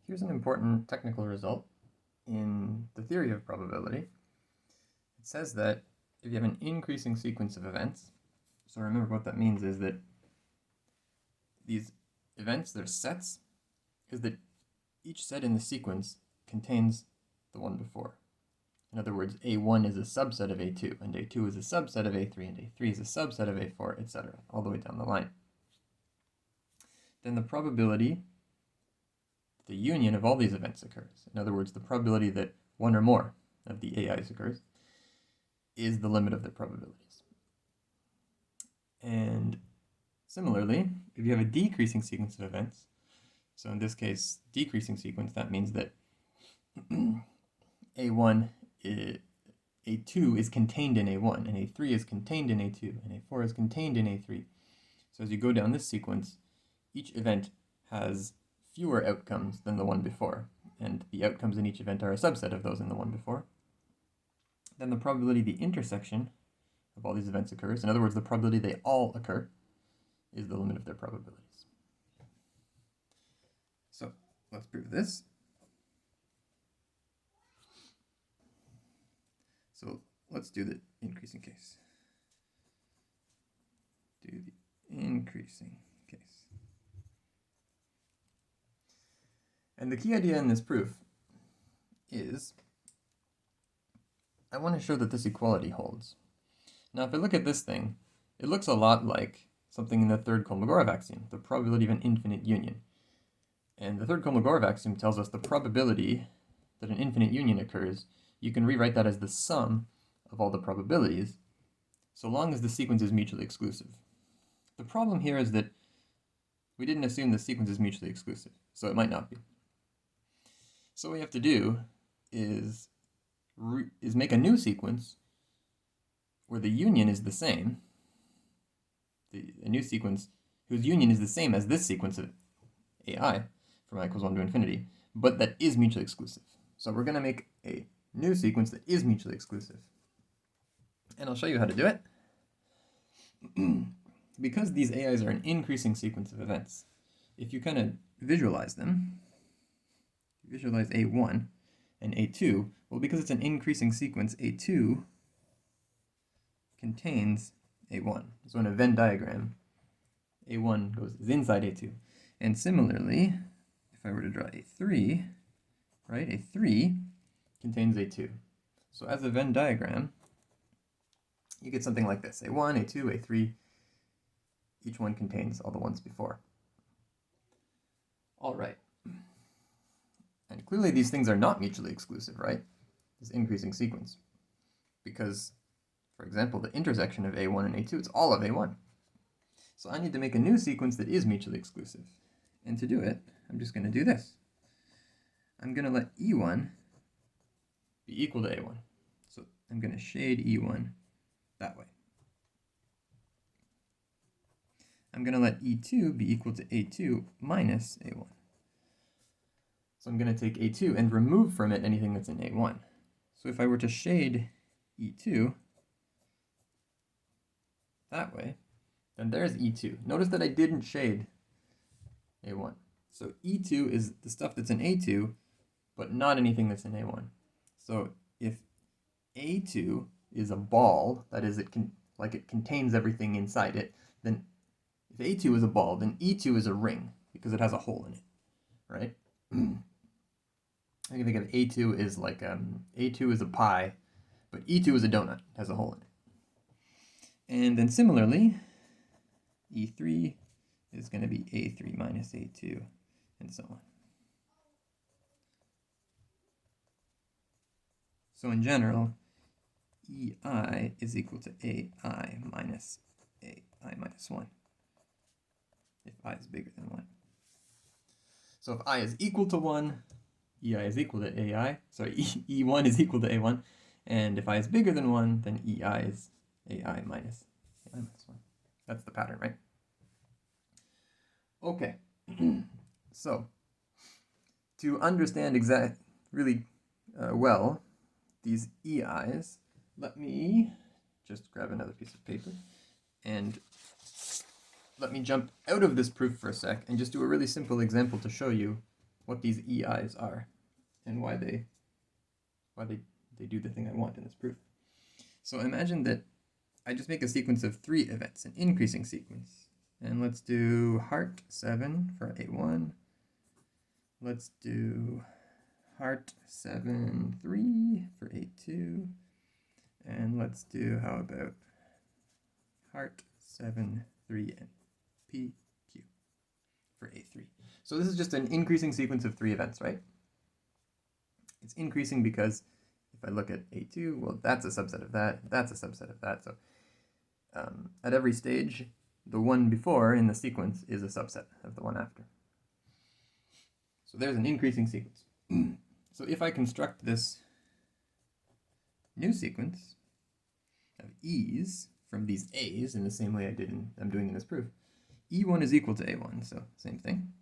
Here's an important technical result in the theory of probability. It says that if you have an increasing sequence of events, so remember what that means is that these events, their sets, is that each set in the sequence contains the one before. In other words, A1 is a subset of A2, and A2 is a subset of A3, and A3 is a subset of A4, etc., all the way down the line. Then the probability the union of all these events occurs. In other words, the probability that one or more of the AIs occurs is the limit of the probabilities. And similarly, if you have a decreasing sequence of events, so in this case, decreasing sequence, that means that A1, A2 is contained in A1, and A3 is contained in A2, and A4 is contained in A3. So as you go down this sequence, each event has fewer outcomes than the one before, and the outcomes in each event are a subset of those in the one before. Then the probability the intersection of all these events occurs, in other words, the probability they all occur, is the limit of their probabilities. So let's prove this. So let's do the increasing case. Do the increasing case. And the key idea in this proof is I want to show that this equality holds. Now, if I look at this thing, it looks a lot like something in the third Kolmogorov axiom, the probability of an infinite union. And the third Kolmogorov axiom tells us the probability that an infinite union occurs, you can rewrite that as the sum of all the probabilities, so long as the sequence is mutually exclusive. The problem here is that we didn't assume the sequence is mutually exclusive, so it might not be. So what we have to do is make a new sequence where the union is the same, a new sequence whose union is the same as this sequence of AI from I equals 1 to infinity, but that is mutually exclusive. So we're going to make a new sequence that is mutually exclusive. And I'll show you how to do it. Because these AIs are an increasing sequence of events, if you kind of visualize them, visualize A1 and A2, well, because it's an increasing sequence, A2 contains A1. So in a Venn diagram, A1 is inside A2. And similarly, if I were to draw A3, right, A3 contains A2. So as a Venn diagram, you get something like this. A1, A2, A3, each one contains all the ones before. All right. And clearly these things are not mutually exclusive, right? This increasing sequence. Because, for example, the intersection of A1 and A2, it's all of A1. So I need to make a new sequence that is mutually exclusive. And to do it, I'm just going to do this. I'm going to let E1 be equal to A1. So I'm going to shade E1 that way. I'm going to let E2 be equal to A2 minus A1. So I'm going to take A2 and remove from it anything that's in A1. So if I were to shade E2 that way, then there's E2. Notice that I didn't shade A1. So E2 is the stuff that's in A2, but not anything that's in A1. So if A2 is a ball, that is, it contains everything inside it, then if A2 is a ball, then E2 is a ring, because it has a hole in it, right? I can think of A2 is like, A2 is a pie, but E2 is a donut, it has a hole in it. And then similarly, E3 is going to be A3 minus A2, and so on. So in general, EI is equal to AI minus 1, if I is bigger than 1. So if I is equal to 1, EI is equal to AI, sorry, E1 is equal to A1, and if I is bigger than 1, then EI is AI minus 1. That's the pattern, right? Okay, so to understand really well these EIs, let me just grab another piece of paper and let me jump out of this proof for a sec and just do a really simple example to show you what these EIs are and why they do the thing I want in this proof. So imagine that I just make a sequence of 3 events, an increasing sequence. And let's do heart 7 for A1. Let's do heart 7, 3 for A2. And let's do, how about heart 7, 3, and PQ for A3. So this is just an increasing sequence of 3 events, right? It's increasing because if I look at A2, well, that's a subset of that, that's a subset of that. So at every stage, the one before in the sequence is a subset of the one after. So there's an increasing sequence. So if I construct this new sequence of E's from these A's in the same way I'm doing in this proof, E1 is equal to A1, so same thing.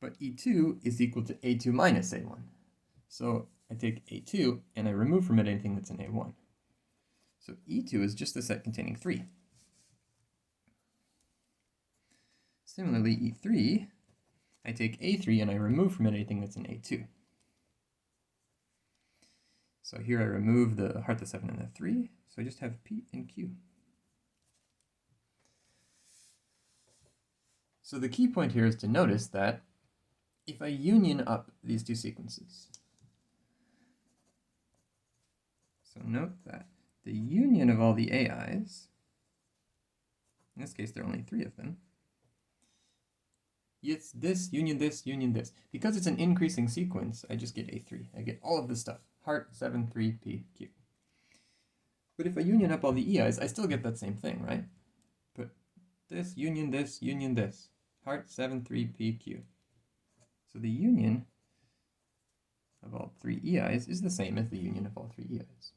But E2 is equal to A2 minus A1. So I take A2 and I remove from it anything that's in A1. So E2 is just a set containing 3. Similarly, E3, I take A3 and I remove from it anything that's in A2. So here I remove the heart, the 7, and the 3, so I just have P and Q. So the key point here is to notice that if I union up these 2 sequences, so note that the union of all the AIs, in this case there are only 3 of them, it's this, union this, union this. Because it's an increasing sequence, I just get A3. I get all of this stuff. Heart, 7, 3, P, Q. But if I union up all the EIs, I still get that same thing, right? Put this, union this, union this. Heart, 7, 3, P, Q. So the union of all 3 EIs is the same as the union of all 3 EIs.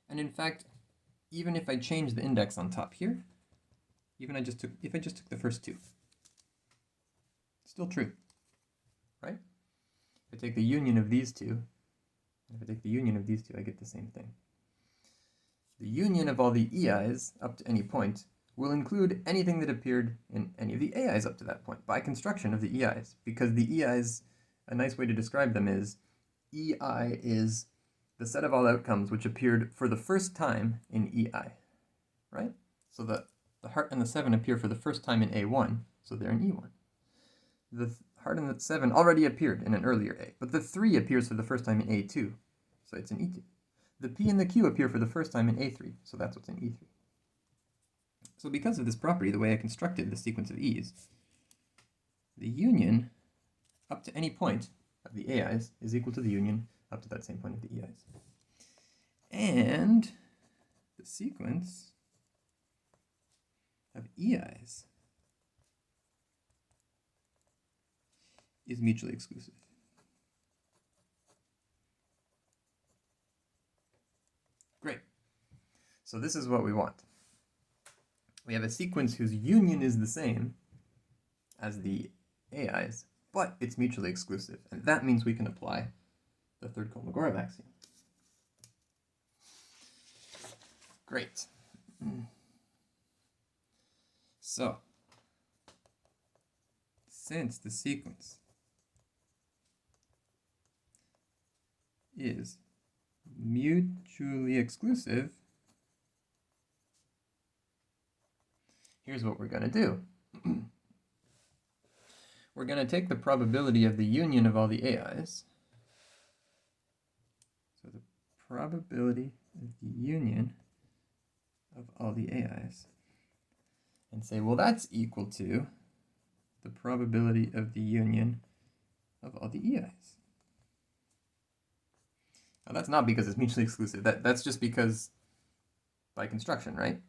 And in fact, even if I change the index on top here, if I just took the first 2, still true, right? If I take the union of these 2, and if I take the union of these 2, I get the same thing. The union of all the EIs up to any point will include anything that appeared in any of the AIs up to that point, by construction of the EIs, because the EIs, a nice way to describe them is, EI is the set of all outcomes which appeared for the first time in EI, right? So the heart and the 7 appear for the first time in A1, so they're in E1. The heart and the 7 already appeared in an earlier A, but the 3 appears for the first time in A2, so it's in E2. The P and the Q appear for the first time in A3, so that's what's in E3. So because of this property, the way I constructed the sequence of E's, the union up to any point of the AIs is equal to the union up to that same point of the EIs. And the sequence of EIs is mutually exclusive. Great. So this is what we want. We have a sequence whose union is the same as the AIs, but it's mutually exclusive. And that means we can apply the third Kolmogorov axiom. Great. So, since the sequence is mutually exclusive, here's what we're going to do. We're going to take the probability of the union of all the AIs. So the probability of the union of all the AIs, and say, well, that's equal to the probability of the union of all the EIs. Now that's not because it's mutually exclusive. That's just because by construction, right?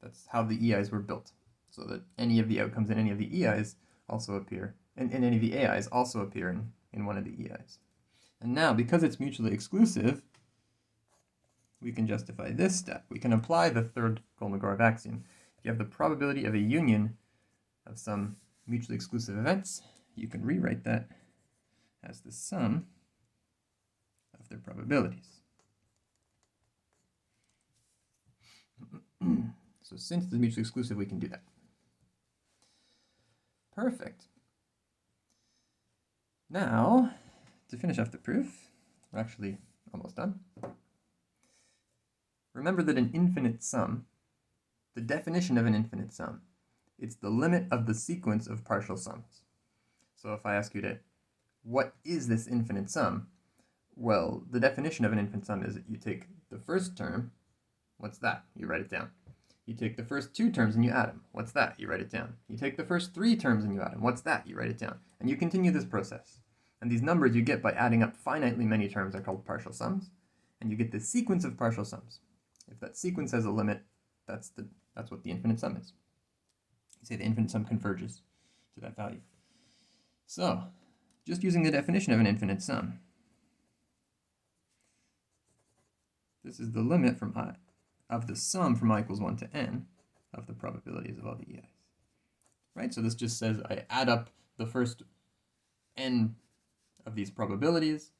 That's how the EIs were built, so that any of the outcomes in any of the EIs also appear, and any of the AIs also appear in one of the EIs. And now, because it's mutually exclusive, we can justify this step. We can apply the third Kolmogorov axiom. If you have the probability of a union of some mutually exclusive events, you can rewrite that as the sum of their probabilities. So since it's mutually exclusive, we can do that. Perfect. Now, to finish off the proof, we're actually almost done. Remember that an infinite sum, the definition of an infinite sum, it's the limit of the sequence of partial sums. So if I ask you to, what is this infinite sum? Well, the definition of an infinite sum is that you take the first term, what's that? You write it down. You take the first two terms and you add them. What's that? You write it down. You take the first three terms and you add them. What's that? You write it down. And you continue this process. And these numbers you get by adding up finitely many terms are called partial sums. And you get this sequence of partial sums. If that sequence has a limit, that's what the infinite sum is. You say the infinite sum converges to that value. So, just using the definition of an infinite sum, this is the limit from I of the sum from I equals 1 to n of the probabilities of all the EIs. Right? So this just says I add up the first n of these probabilities,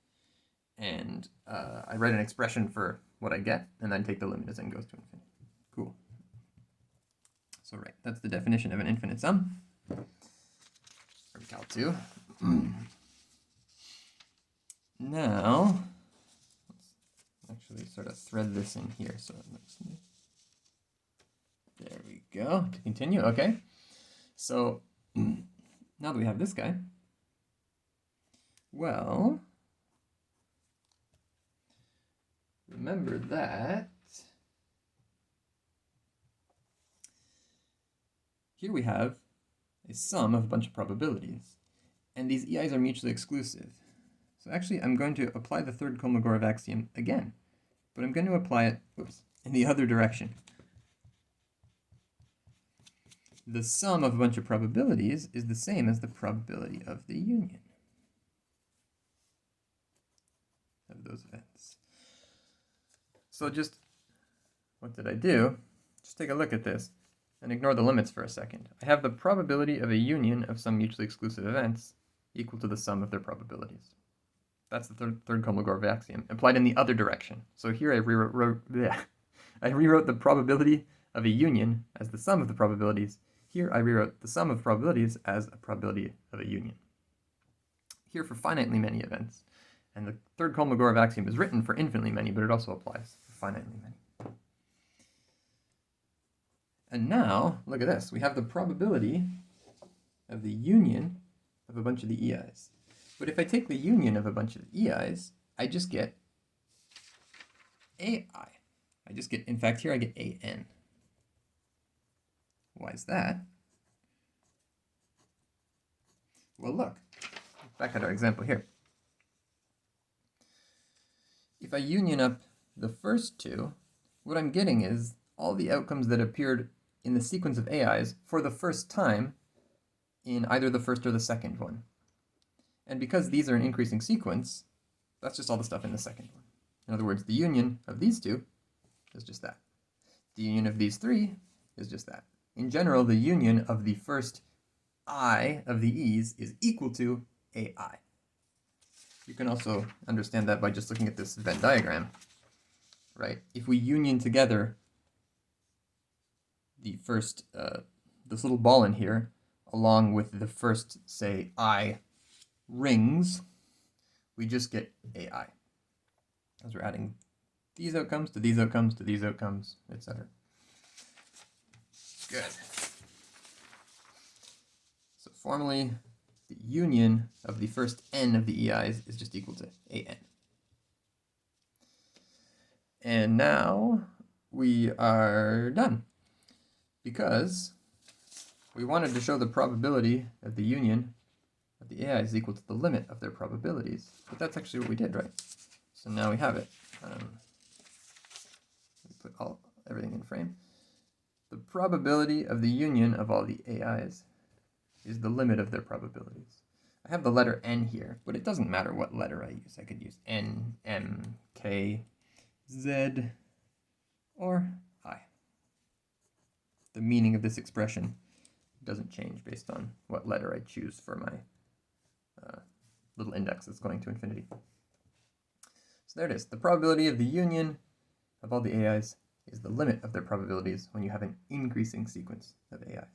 and I write an expression for what I get, and then take the limit as n goes to infinity. Cool. So right, that's the definition of an infinite sum from Cal 2. Now, let's actually sort of thread this in here so it looks neat. There we go. To continue, okay. So now that we have this guy, well, remember that here we have a sum of a bunch of probabilities, and these EIs are mutually exclusive. So actually, I'm going to apply the third Kolmogorov axiom again, but I'm going to apply it, in the other direction. The sum of a bunch of probabilities is the same as the probability of the union of those events. So just, what did I do? Just take a look at this and ignore the limits for a second. I have the probability of a union of some mutually exclusive events equal to the sum of their probabilities. That's the third Kolmogorov axiom, applied in the other direction. So here I rewrote the probability of a union as the sum of the probabilities. Here I rewrote the sum of probabilities as a probability of a union. Here for finitely many events. And the third Kolmogorov axiom is written for infinitely many, but it also applies for finitely many. And now, look at this. We have the probability of the union of a bunch of the EIs. But if I take the union of a bunch of EIs, I just get AI. I just get, in fact, here I get AN. Why is that? Well, look, back at our example here. If I union up the first two, what I'm getting is all the outcomes that appeared in the sequence of AIs for the first time in either the first or the second one. And because these are an increasing sequence, that's just all the stuff in the second one. In other words, the union of these two is just that. The union of these three is just that. In general, the union of the first I of the E's is equal to AI. You can also understand that by just looking at this Venn diagram, right? If we union together the first, this little ball in here, along with the first, say, I rings, we just get AI. As we're adding these outcomes to these outcomes to these outcomes, etc. Good. So formally, the union of the first n of the EIs is just equal to AN. And now we are done, because we wanted to show the probability of the union of the AI is equal to the limit of their probabilities. But that's actually what we did, right? So now we have it. We put everything in frame. The probability of the union of all the AIs is the limit of their probabilities. I have the letter N here, but it doesn't matter what letter I use. I could use N, M, K, Z, or I. The meaning of this expression doesn't change based on what letter I choose for my little index that's going to infinity. So there it is. The probability of the union of all the AIs is the limit of their probabilities when you have an increasing sequence of AIs.